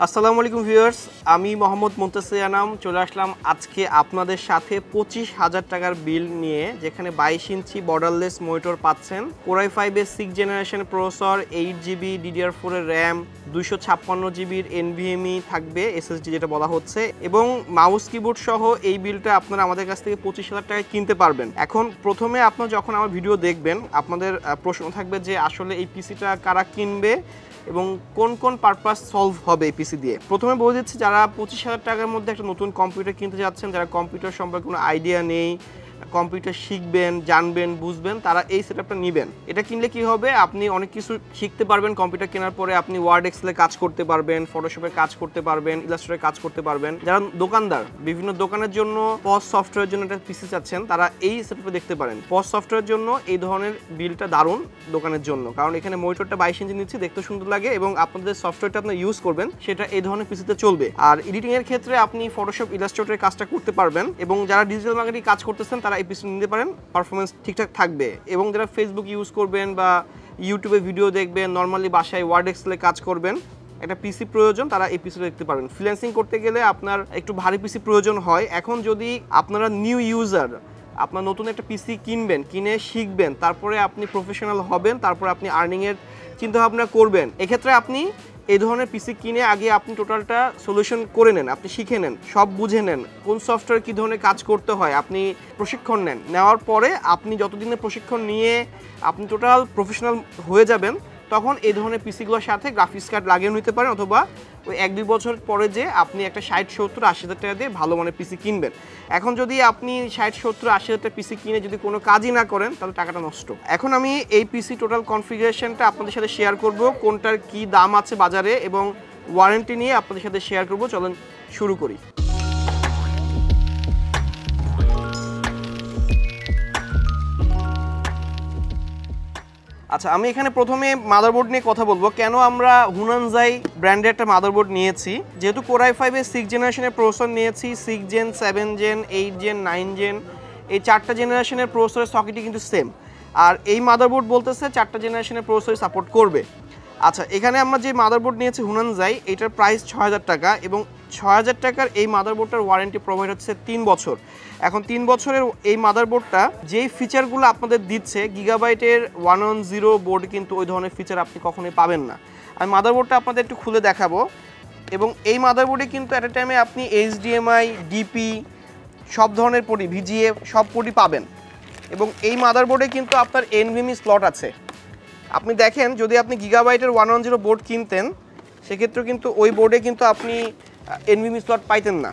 আসসালামু আলাইকুম ভিউয়ার্স, আমি মোহাম্মদ মুনতাসির আনাম চলে আসলাম আজকে আপনাদের সাথে 25,000 টাকার বিল নিয়ে, যেখানে 22 ইঞ্চি বর্ডারলেস মনিটর পাচ্ছেন, কোর i5 এর 6th generation processor, 8GB DDR4 এর র্যাম, 256GB এর NVMe থাকবে, SSD যেটা বলা হচ্ছে, এবং মাউস কিবোর্ড সহ এই বিলটা আপনারা আমাদের কাছ থেকে 25,000 টাকায় কিনতে পারবেন। এখন প্রথমে আপনারা যখন আমার ভিডিও দেখবেন আপনাদের প্রশ্ন থাকবে যে আসলে এই পিসিটা কারা কিনবে এবং কোন কোন পারপাস সলভ হবে এই পিসি দিয়ে। প্রথমে বলে দিচ্ছি, যারা 25,000 টাকার মধ্যে একটা নতুন কম্পিউটার কিনতে যাচ্ছেন, যারা কম্পিউটার সম্পর্কে কোনো আইডিয়া নেই, কম্পিউটার শিখবেন, জানবেন, বুঝবেন, তারা এই সেটআপটা নেবেন। এটা কিনলে কি হবে, আপনি অনেক কিছু শিখতে পারবেন। কম্পিউটার কেনার পরে আপনি ওয়ার্ড এক্সেলে কাজ করতে পারবেন, ফটোশপে কাজ করতে পারবেন, ইলাস্ট্রেটরে কাজ করতে পারবেন। যারা দোকানদার, বিভিন্ন দোকানের জন্য পজ সফটওয়্যারের জন্য একটা পিসি চাচ্ছেন, তারা এই সেটআপটা দেখতে পারেন। পজ সফটওয়্যারের জন্য এই ধরনের বিলটা দারুণ দোকানের জন্য, কারণ এখানে মনিটরটা 22 ইঞ্চি নিচ্ছে, দেখতে সুন্দর লাগে, এবং আপনাদের সফটওয়্যারটা আপনি ইউজ করবেন সেটা এই ধরনের পিসিতে চলবে। আর এডিটিং এর ক্ষেত্রে আপনি ফটোশপ, ইলাস্ট্রেটরের কাজটা করতে পারবেন, এবং যারা ডিজিটাল মার্কেটিং কাজ করতেছেন তারা এই পিসি নিতে পারেন, পারফরমেন্স ঠিকঠাক থাকবে। এবং যারা ফেসবুক ইউজ করবেন বা ইউটিউবে ভিডিও দেখবেন, নর্মালি বাসায় ওয়ার্ড এক্সেলে কাজ করবেন, একটা পিসি প্রয়োজন, তারা এই পিসিটা দেখতে পারবেন। ফ্রিল্যান্সিং করতে গেলে আপনার একটু ভারী পিসি প্রয়োজন হয়। এখন যদি আপনারা নিউ ইউজার, আপনার নতুন একটা পিসি কিনবেন, কিনে শিখবেন, তারপরে আপনি প্রফেশনাল হবেন, তারপরে আপনি আর্নিংয়ের চিন্তাভাবনা করবেন, এক্ষেত্রে আপনি এই ধরনের পিসি কিনে আগে আপনি টোটালটা সলিউশন করে নেন, আপনি শিখে নেন, সব বুঝে নেন, কোন সফটওয়্যার কী ধরনের কাজ করতে হয়, আপনি প্রশিক্ষণ নেন। নেওয়ার পরে আপনি যতদিনের প্রশিক্ষণ নিয়ে আপনি টোটাল প্রফেশনাল হয়ে যাবেন, তখন এই ধরনের পিসিগুলোর সাথে গ্রাফিক্স কার্ড লাগিয়ে নিতে পারেন, অথবা ওই 1-2 বছর পরে যে আপনি একটা 60-70-80 হাজার টাকা দিয়ে ভালো মানের পিসি কিনবেন। এখন যদি আপনি 60-70-80 হাজার টাকা পিসি কিনে যদি কোনো কাজই না করেন, তাহলে টাকাটা নষ্ট। এখন আমি এই পিসি টোটাল কনফিগারেশনটা আপনাদের সাথে শেয়ার করব, কোনটার কি দাম আছে বাজারে, এবং ওয়ারেন্টি নিয়ে আপনাদের সাথে শেয়ার করব। চলেন শুরু করি। আচ্ছা, আমি এখানে প্রথমে মাদারবোর্ড নিয়ে কথা বলবো। কেন আমরা হুনানজাই ব্র্যান্ডের একটা মাদারবোর্ড নিয়েছি, যেহেতু কোর i5 এর 6th জেনারেশনের প্রসেসর নিয়েছি, 6 জেন, 7 জেন, 8 জেন, 9 জেন, এই 4টা জেনারেশনের প্রসেসরের সকেটই কিন্তু সেম। আর এই মাদারবোর্ড বলতেছে 4টা জেনারেশনের প্রসেসর সাপোর্ট করবে। আচ্ছা, এখানে আমরা যে মাদারবোর্ড নিয়েছি হুনানজাই, এটার প্রাইস 6,000 টাকা, এবং 6,000 টাকার এই মাদারবোর্ডটার ওয়ারেন্টি প্রোভাইড হচ্ছে 3 বছর। এখন 3 বছরের এই মাদারবোর্ডটা যেই ফিচারগুলো আপনাদের দিচ্ছে, গিগাবাইটের 110 বোর্ড কিন্তু ওই ধরনের ফিচার আপনি কখনোই পাবেন না। আমি মাদারবোর্ডটা আপনাদের একটু খুলে দেখাবো, এবং এই মাদারবোর্ডে কিন্তু অ্যাট এ টাইমে আপনি HDMI, ডিপি, সব ধরনের পোর্টই, VGA সব পোর্টই পাবেন। এবং এই মাদারবোর্ডে কিন্তু আপনার NVMe স্লট আছে। আপনি দেখেন, যদি আপনি গিগাবাইটের 110 বোর্ড কিনতেন, সেক্ষেত্রে কিন্তু ওই বোর্ডে কিন্তু আপনি NVMe স্লট পাইতেন না।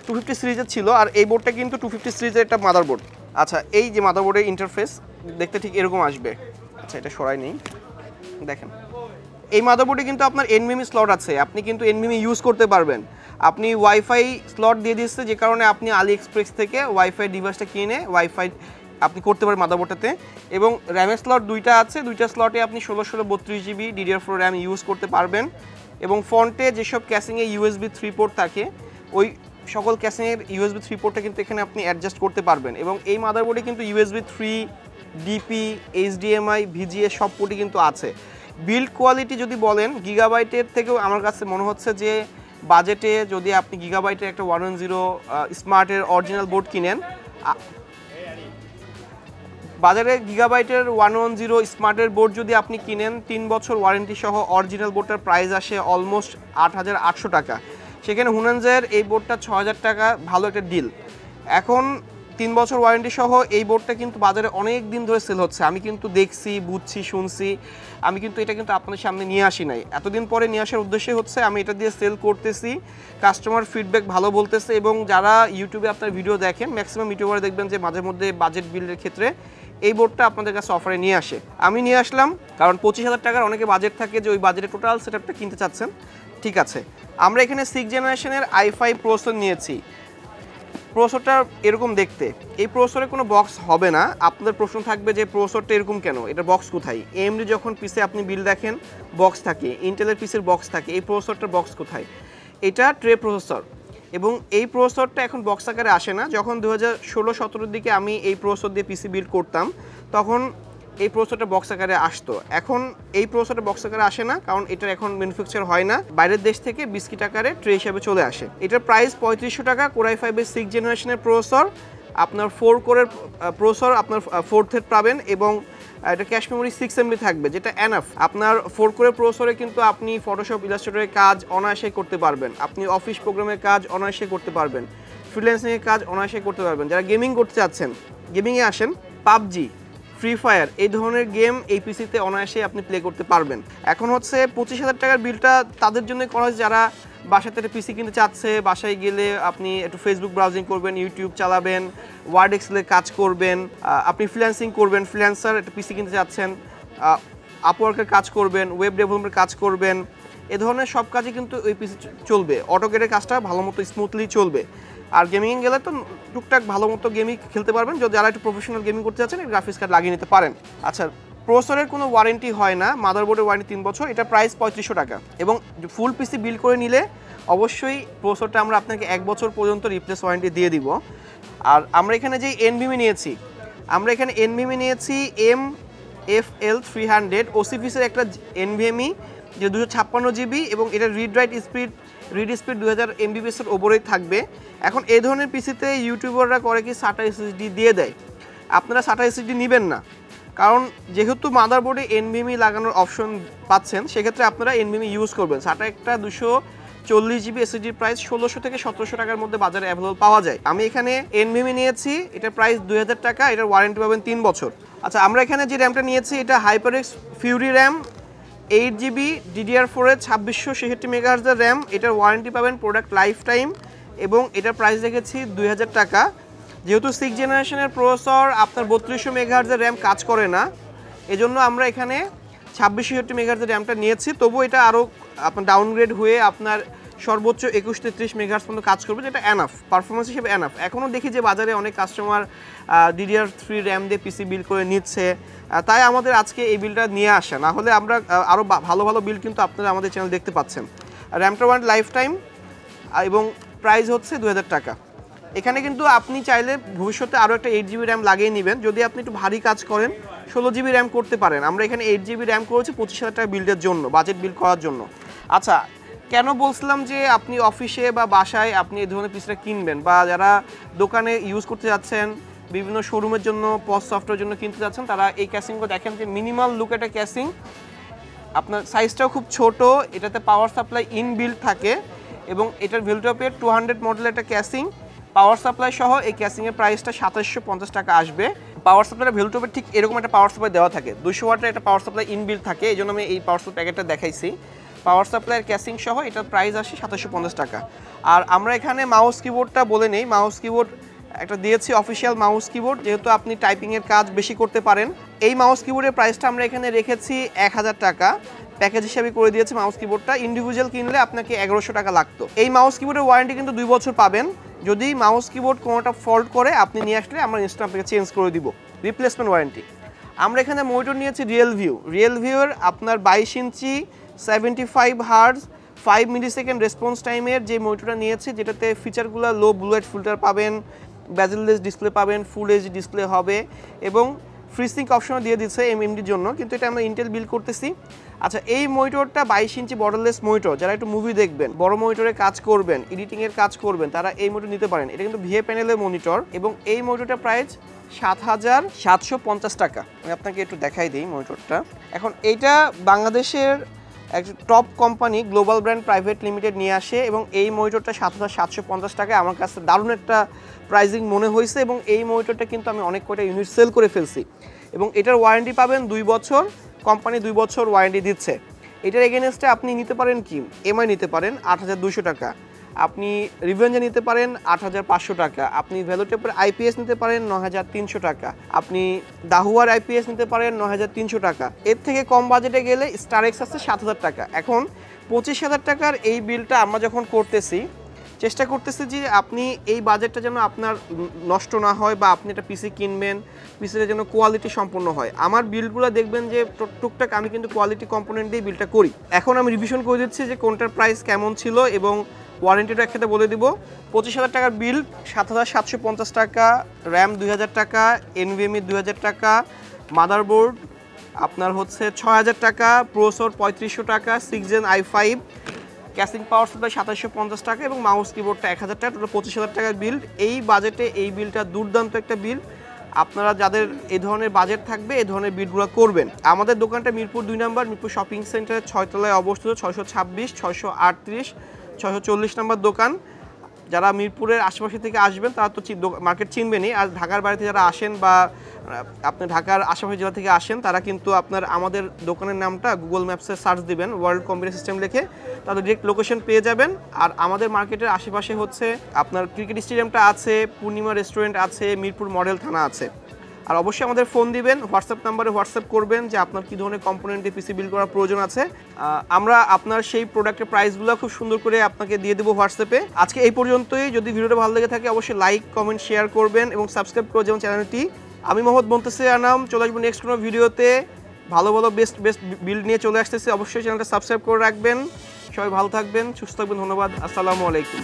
250 সিরিজের ছিল, আর এই বোর্ডটা কিন্তু 250 সিরিজের একটা মাদারবোর্ড। আচ্ছা, এই যে মাদারবোর্ডের ইন্টারফেস দেখতে ঠিক এরকম আসবে। আচ্ছা, এটা সরাই নেই, দেখেন এই মাদারবোর্ডে কিন্তু আপনার NVMe স্লট আছে, আপনি কিন্তু NVMe ইউজ করতে পারবেন। আপনি ওয়াইফাই স্লট দিয়ে দিচ্ছে, যে কারণে আপনি আলি এক্সপ্রেস থেকে ওয়াইফাই ডিভাইসটা কিনে ওয়াইফাই আপনি করতে পারেন মাদারবোর্ডটাতে। এবং র্যামের স্লট 2টা আছে, 2টা স্লটে আপনি 16-32GB DDR4 র্যাম ইউজ করতে পারবেন। এবং ফ্রন্টে যেসব ক্যাসিংয়ে USB 3 পোর্ট থাকে, ওই সকল ক্যাসিংয়ের USB 3 পোর্টটা কিন্তু এখানে আপনি অ্যাডজাস্ট করতে পারবেন। এবং এই মাদারবোর্ডে কিন্তু USB 3, ডিপি, HDMI, VGA সব পোর্টই কিন্তু আছে। বিল্ড কোয়ালিটি যদি বলেন, গিগাবাইটের থেকেও আমার কাছে মনে হচ্ছে যে বাজেটে যদি আপনি গিগাবাইটের একটা 110 স্মার্টের অরিজিনাল বোর্ড কিনেন, বাজারে গিগাবাইটের 110 স্মার্টের বোর্ড যদি আপনি কিনেন, 3 বছর ওয়ারেন্টি সহ অরিজিনাল বোর্ডটার প্রাইস আসে অলমোস্ট 8,800 টাকা। সেখানে হুনানজাইয়ের এই বোর্ডটা 6,000 টাকা, ভালো একটা ডিল। এখন 3 বছর ওয়ারেন্টি সহ এই বোর্ডটা কিন্তু বাজারে অনেক দিন ধরে সেল হচ্ছে। আমি কিন্তু দেখছি, বুঝছি, শুনছি, আমি কিন্তু এটা কিন্তু আপনাদের সামনে নিয়ে আসি নাই। এতদিন পরে নিয়ে আসার উদ্দেশ্যে হচ্ছে আমি এটা দিয়ে সেল করতেছি, কাস্টমার ফিডব্যাক ভালো বলতেছে। এবং যারা ইউটিউবে আপনার ভিডিও দেখেন, ম্যাক্সিমাম ইউটিউবারে দেখবেন যে মাঝে মধ্যে বাজেট বিল্ডের ক্ষেত্রে এই বোর্ডটা আপনাদের কাছে অফারে নিয়ে আসে। আমি নিয়ে আসলাম, কারণ 25,000 টাকার অনেকে বাজেট থাকে যে ওই বাজেটে টোটাল সেটআপটা কিনতে চাচ্ছেন। ঠিক আছে, আমরা এখানে 6 জেনারেশনের i5 প্রসেসর নিয়েছি। প্রসেসরটা এরকম দেখতে, এই প্রসেসরে কোনো বক্স হবে না। আপনাদের প্রশ্ন থাকবে যে প্রসেসরটা এরকম কেন, এটা বক্স কোথায়? AMD যখন পিসে আপনি বিল দেখেন বক্স থাকে, ইন্টেলের পিসের বক্স থাকে, এই প্রসেসরটার বক্স কোথায়? এটা ট্রে প্রসেসর, এবং এই প্রসেসরটা এখন বক্স আকারে আসে না। যখন 2016-17 দিকে আমি এই প্রসেসর দিয়ে পিসি বিল্ড করতাম, তখন এই প্রসেসরটা বক্স আকারে আসতো। এখন এই প্রসেসরটা বক্স আকারে আসে না, কারণ এটার এখন ম্যানুফ্যাকচার হয় না, বাইরের দেশ থেকে বিস্কিট আকারে ট্রে হিসাবে চলে আসে। এটার প্রাইস 3500 টাকা। Core i5 6 জেনারেশনের প্রসেসর, আপনার 4 কোরের প্রসেসর, আপনার 4th থ্রেড পাবেন এবং এটা ক্যাশ মেমোরি 6 MB থাকবে, যেটা এনাফ। আপনার 4 কোরের প্রসেসরে কিন্তু আপনি ফটোশপ, ইলাস্ট্রেটরের কাজ অনায়াসে করতে পারবেন, আপনি অফিস প্রোগ্রামের কাজ অনায়াসে করতে পারবেন, ফ্রিল্যান্সিংয়ের কাজ অনায়াসে করতে পারবেন। যারা গেমিং করতে চাচ্ছেন, গেমিংয়ে আসেন, পাবজি, ফ্রি ফায়ার এই ধরনের গেম এই পিসিতে অনায়াসে আপনি প্লে করতে পারবেন। এখন হচ্ছে 25,000 টাকার বিলটা তাদের জন্য করা হয়েছে যারা বাসাতে একটা পিসি কিনতে চাচ্ছে, বাসায় গেলে আপনি একটু ফেসবুক ব্রাউজিং করবেন, ইউটিউব চালাবেন, ওয়ার্ড এক্সেলের কাজ করবেন, আপনি ফ্রিল্যান্সিং করবেন, ফ্রিল্যান্সার একটা পিসি কিনতে চাচ্ছেন, আপওয়ার্কের কাজ করবেন, ওয়েব ডেভেলপমেন্টের কাজ করবেন, এ ধরনের সব কাজে কিন্তু ওই পিসি চলবে। অটোকেটের কাজটা ভালো মতো স্মুথলি চলবে। আর গেমিং গেলে তো টুকটাক ভালো মতো গেমিং খেলতে পারবেন। যদি যারা একটু প্রফেশনাল গেমিং করতে চাচ্ছেন, গ্রাফিক্স কার্ড লাগিয়ে নিতে পারেন। আচ্ছা, প্রসেসরের কোনো ওয়ারেন্টি হয় না, মাদারবোর্ডের ওয়ারেন্টি 3 বছর। এটা প্রাইস 3500 টাকা এবং ফুল পিসি বিল করে নিলে অবশ্যই প্রসেসরটা আমরা আপনাকে 1 বছর পর্যন্ত রিপ্লেস ওয়ারেন্টি দিয়ে দিব। আর আমরা এখানে যে এনভিএমই নিয়েছি, MFL 300 ওসিপিসের একটা এনভিএমই, যে 256 GB এবং এটা রিড স্পিড 2000 MBps এর ওপরেই থাকবে। এখন এই ধরনের পিসিতে ইউটিউবাররা করে কি SATA SSD দিয়ে দেয়, আপনারা SATA SSD নেবেন না, কারণ যেহেতু মাদারবোর্ডে এনভিএমই লাগানোর অপশন পাচ্ছেন, সেক্ষেত্রে আপনারা এনভিএমই ইউজ করবেন। SATA একটা 240 GB SSD প্রাইস 1600 থেকে 1700 টাকার মধ্যে বাজারে অ্যাভেলেবল পাওয়া যায়। আমি এখানে এনভিএমই নিয়েছি, এটা প্রাইস 2000 টাকা, এটার ওয়ারেন্টি পাবেন 3 বছর। আচ্ছা, আমরা এখানে যে র্যামটা নিয়েছি এটা HyperX Fury RAM, 8 GB DDR4 এর 2666 MHz এর র্যাম। এটার ওয়ারেন্টি পাবেন প্রোডাক্ট লাইফ টাইম এবং এটার প্রাইস রেখেছি 2000 টাকা। যেহেতু 6 জেনারেশনের প্রসেসর, আপনার 3200 MHz এর র্যাম কাজ করে না, এজন্য আমরা এখানে 2666 MHz এর র্যামটা নিয়েছি। তবু এটা আরও আপনার ডাউনগ্রেড হয়ে আপনার সর্বোচ্চ 2133 MHz পর্যন্ত কাজ করবে, যেটা এনাফ, পারফরমেন্স হিসেবে এনাফ। এখনও দেখি যে বাজারে অনেক কাস্টমার DDR3 র্যাম দিয়ে পিসি বিল করে নিচ্ছে, তাই আমাদের আজকে এই বিলটা নিয়ে আসা। না হলে আমরা আরও ভালো ভালো বিল কিন্তু আপনারা আমাদের চ্যানেল দেখতে পাচ্ছেন। র্যামটা ওয়ারেন্টি লাইফ টাইম এবং প্রাইস হচ্ছে 2000 টাকা। এখানে কিন্তু আপনি চাইলে ভবিষ্যতে আরও একটা 8 GB র্যাম লাগিয়ে নেবেন, যদি আপনি একটু ভারী কাজ করেন 16 GB র্যাম করতে পারেন। আমরা এখানে 8 GB র্যাম করেছি 25,000 টাকা বিল্ডের জন্য, বাজেট বিল করার জন্য। আচ্ছা, কেন বলছিলাম যে আপনি অফিসে বা বাসায় আপনি এই ধরনের পিসটা কিনবেন, বা যারা দোকানে ইউজ করতে যাচ্ছেন, বিভিন্ন শোরুমের জন্য, পজ সফটওয়্যারের জন্য কিনতে যাচ্ছেন, তারা এই ক্যাসিংগুলো দেখেন যে মিনিমাল লুক একটা ক্যাসিং, আপনার সাইজটাও খুব ছোট, এটাতে পাওয়ার সাপ্লাই ইনবিল্ট থাকে এবং এটার ভেলটপের 200 মডেলের একটা ক্যাসিং, পাওয়ার সাপ্লাই সহ এই ক্যাসিংয়ের প্রাইসটা 2750 টাকা আসবে। পাওয়ার সাপ্লাইটা ভেলটপের ঠিক এরকম একটা পাওয়ার সাপ্লাই দেওয়া থাকে, 200 ওয়াটের একটা পাওয়ার সাপ্লাই ইনবিল্ট থাকে, এই জন্য আমি এই পাওয়ার সাপ্লাই প্যাকেটটা দেখাইছি। পাওয়ার সাপ্লাইয়ের ক্যাসিং সহ এটার প্রাইস আসে 2750 টাকা। আর আমরা এখানে মাউস কিবোর্ডটা বলে নেই, মাউস কিবোর্ড একটা দিয়েছি অফিসিয়াল মাউস কিবোর্ড, যেহেতু আপনি টাইপিংয়ের কাজ বেশি করতে পারেন। এই মাউস কিবোর্ডের প্রাইসটা আমরা এখানে রেখেছি 1000 টাকা, প্যাকেজ হিসাবে করে দিয়েছি। মাউস কিবোর্ডটা ইন্ডিভিজুয়াল কিনলে আপনাকে 1100 টাকা লাগতো। এই মাউস কিবোর্ডের ওয়ারেন্টি কিন্তু 2 বছর পাবেন। যদি মাউস কিবোর্ড কোনোটা ফল্ট করে আপনি নিয়ে আসলে আমরা ইনস্ট্যান্ট আপনাকে চেঞ্জ করে দিব, রিপ্লেসমেন্ট ওয়ারেন্টি। আমরা এখানে মনিটর নিয়েছি রিয়েলভিউর আপনার 22 ইঞ্চি 75 Hz 5 মিলিসেকেন্ড রেসপন্স টাইমের যে মনিটরটা নিয়েছি, যেটাতে ফিচারগুলো লো ব্লু লাইট ফিল্টার পাবেন, বেজেললেস ডিসপ্লে পাবেন, ফুল এইচডি ডিসপ্লে হবে এবং ফ্রিসিঙ্ক অপশনও দিয়ে দিচ্ছে এমএমডির জন্য, কিন্তু এটা আমরা ইন্টেল বিল করতেছি। আচ্ছা, এই মনিটরটা 22 ইঞ্চি বর্ডারলেস মনিটর, যারা একটু মুভি দেখবেন, বড় মনিটরে কাজ করবেন, এডিটিংয়ের কাজ করবেন, তারা এই মনিটর নিতে পারেন। এটা কিন্তু ভিএ প্যানেলের মনিটর এবং এই মনিটরটার প্রাইস 7750 টাকা। আমি আপনাকে একটু দেখাই দিই মনিটরটা। এখন এইটা বাংলাদেশের একটা top company global brand private limited নিয়ে আসে এবং এই মনিটরটা 7750 টাকায় আমার কাছে দারুণ একটা প্রাইজিং মনে হয়েছে এবং এই মনিটরটা কিন্তু আমি অনেক কয়টা ইউনিট সেল করে ফেলছি এবং এটার ওয়ারেন্টি পাবেন 2 বছর, কোম্পানি 2 বছর ওয়ারেন্টি দিচ্ছে। এটার এগেনস্টে আপনি নিতে পারেন কি, এমআই নিতে পারেন 8200 টাকা, আপনি রিভেঞ্জে নিতে পারেন 8500 টাকা, আপনি ভ্যালুটেপের আইপিএস নিতে পারেন 9300 টাকা, আপনি দাহুয়ার আইপিএস নিতে পারেন 9300 টাকা। এর থেকে কম বাজেটে গেলে স্টারেক্স আছে 7000 টাকা। এখন 25000 টাকার এই বিলটা আমরা যখন করতেছি, চেষ্টা করতেছি যে আপনি এই বাজেটটা যেন আপনার নষ্ট না হয়, বা আপনি একটা পিসি কিনবেন, পিসিটা যেন কোয়ালিটি সম্পন্ন হয়। আমার বিলগুলো দেখবেন যে টুকটাক আমি কিন্তু কোয়ালিটি কম্পোনেন্ট দিয়ে বিলটা করি। এখন আমি রিভিশন করে দিচ্ছি যে কোনটার প্রাইস কেমন ছিল এবং ওয়ারেন্টিটা একসাথে বলে দিব। 25000 টাকার বিল, 7750 টাকা, র্যাম 2000 টাকা, এনভিএমই 2000 টাকা, মাদারবোর্ড আপনার হচ্ছে ৬০০০ টাকা, প্রসেসর ৩৫০০ টাকা, 6 Gen i5, casing power supply ২৭৫০ টাকা এবং মাউস কিবোর্ডটা ১০০০ টাকা, টোটাল ২৫০০০ টাকার বিল্ড। এই বাজেটে এই বিলটা দুর্দান্ত একটা বিল। আপনারা যাদের এই ধরনের বাজেট থাকবে এই ধরনের বিলগুলো করবেন। আমাদের দোকানটা মিরপুর 2 নম্বর, মিরপুর শপিং সেন্টারের ৬ তলায় অবস্থিত। ৬২৬, ৬৩৮, ৬৪০ নম্বর দোকান। যারা মিরপুরের আশেপাশে থেকে আসবেন তারা তো মার্কেট চিনবেনই, আর ঢাকার বাড়িতে যারা আসেন বা আপনি ঢাকার আশেপাশে জেলা থেকে আসেন তারা কিন্তু আপনার আমাদের দোকানের নামটা গুগল ম্যাপসে সার্চ দিবেন, ওয়ার্ল্ড কম্পিউটার সিস্টেম লিখে, তাদের ডিরেক্ট লোকেশন পেয়ে যাবেন। আর আমাদের মার্কেটের আশেপাশে হচ্ছে আপনার ক্রিকেট স্টেডিয়ামটা আছে, পূর্ণিমা রেস্টুরেন্ট আছে, মিরপুর মডেল থানা আছে। আর অবশ্যই আমাদের ফোন দিবেন, হোয়াটসঅ্যাপ নাম্বারে হোয়াটসঅ্যাপ করবেন যে আপনার কী ধরনের কম্পোনেন্টে পিসি বিল করার প্রয়োজন আছে। আমরা আপনার সেই প্রোডাক্টের প্রাইসগুলো খুব সুন্দর করে আপনাকে দিয়ে দেবো হোয়াটসঅ্যাপে। আজকে এই পর্যন্তই। যদি ভিডিওটা ভালো লেগে থাকে অবশ্যই লাইক, কমেন্ট, শেয়ার করবেন এবং সাবস্ক্রাইব করে যেমন চ্যানেলটি। আমি মোহাম্মদ মুনতাসির আনাম, চলে আসবো নেক্সট কোনো ভিডিওতে ভালো ভালো বেস্ট বিল্ড নিয়ে চলে আসতেছে। অবশ্যই চ্যানেলটা সাবস্ক্রাইব করে রাখবেন। সবাই ভালো থাকবেন, সুস্থ থাকবেন। ধন্যবাদ। আসসালামু আলাইকুম।